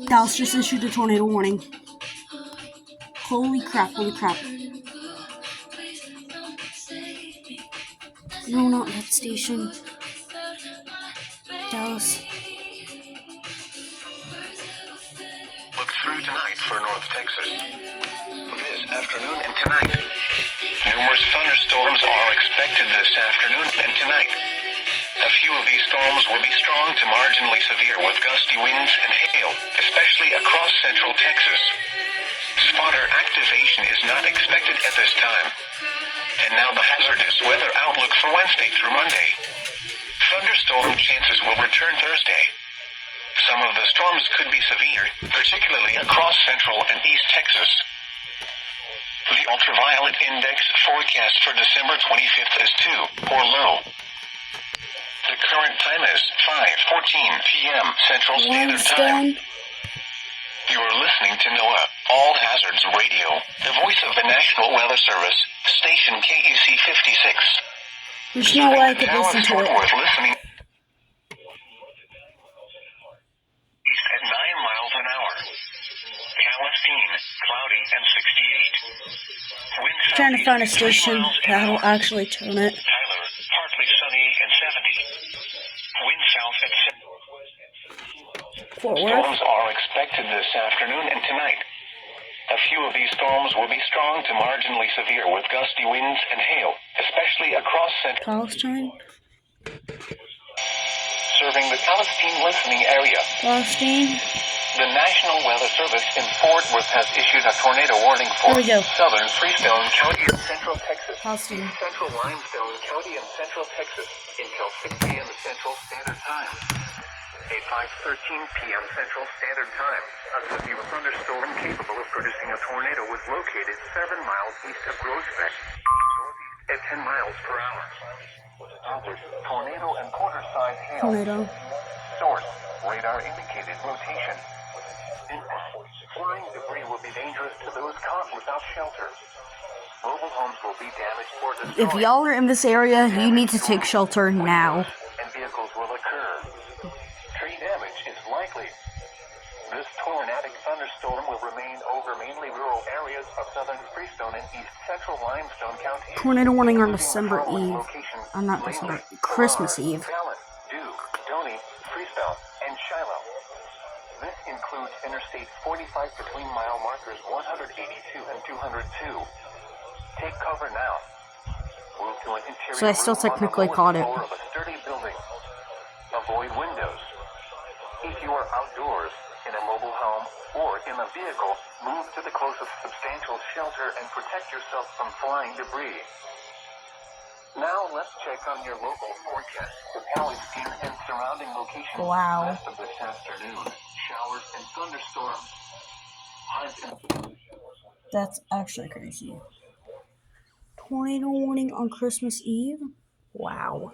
Dallas just issued a tornado warning. Holy crap, holy crap. No, not that station. Dallas. Look through tonight for North Texas. This afternoon and tonight. Numerous thunderstorms are expected this afternoon and tonight. A few of these storms will be strong to marginally severe with gusty winds and hail, especially across central Texas. Spotter activation is not expected at this time. And now the hazardous weather outlook for Wednesday through Monday. Thunderstorm chances will return Thursday. Some of the storms could be severe, particularly across central and east Texas. The ultraviolet index forecast for December 25th is 2, or low. The current time is 5:14 p.m. Central Standard Time. You are listening to NOAA All Hazards Radio, the voice of the National Weather Service, station KUC 56. There's no way I could listen to it. Worth listening. East at 9 miles an hour. Palestine, cloudy and 68. Wind south Trying to find a east, 3 station miles an that'll hour. actually turn it. Tyler, partly sunny and 70. Wind south at 7. Fort Worth. Storms are expected this afternoon and tonight. A few of these storms will be strong to marginally severe with gusty winds and hail, especially across central. Palestine. Serving the Palestine listening area. Palestine. The National Weather Service in Fort Worth has issued a tornado warning for Here we go. southern Freestone County and central Texas. Palestine. Central Limestone County and central Texas until 6 p.m. Central Standard Time. At 5:13 p.m. Central Standard Time, a severe thunderstorm capable of producing a tornado was located 7 miles east of Groesbeck, northeast at 10 miles per hour. Hazard, tornado and quarter-size hail. Tornado. Source, radar indicated rotation. Impact, flying debris will be dangerous to those caught without shelter. Mobile homes will be damaged or destroyed. If y'all are in this area, you need to take shelter now. And vehicles will occur. Tree damage is likely. This tornadic thunderstorm will remain over mainly rural areas of southern Freestone and east central Limestone counties. Tornado warning on December Eve. Not December, Christmas Eve. Fallon, Duke, Doney, Freestone, and Shiloh. This includes Interstate 45 between mile markers 182 and 202. Take cover now. Move to an interior So I still room on the technically lowest caught it. floor of a sturdy building. Avoid windows. If you are outdoors, in a mobile home, or in a vehicle, move to the closest substantial shelter and protect yourself from flying debris. Now let's check on your local forecast for Palestine and surrounding locations. Wow. Rest of this afternoon, showers and thunderstorms. That's actually crazy. Tornado warning on Christmas Eve? Wow.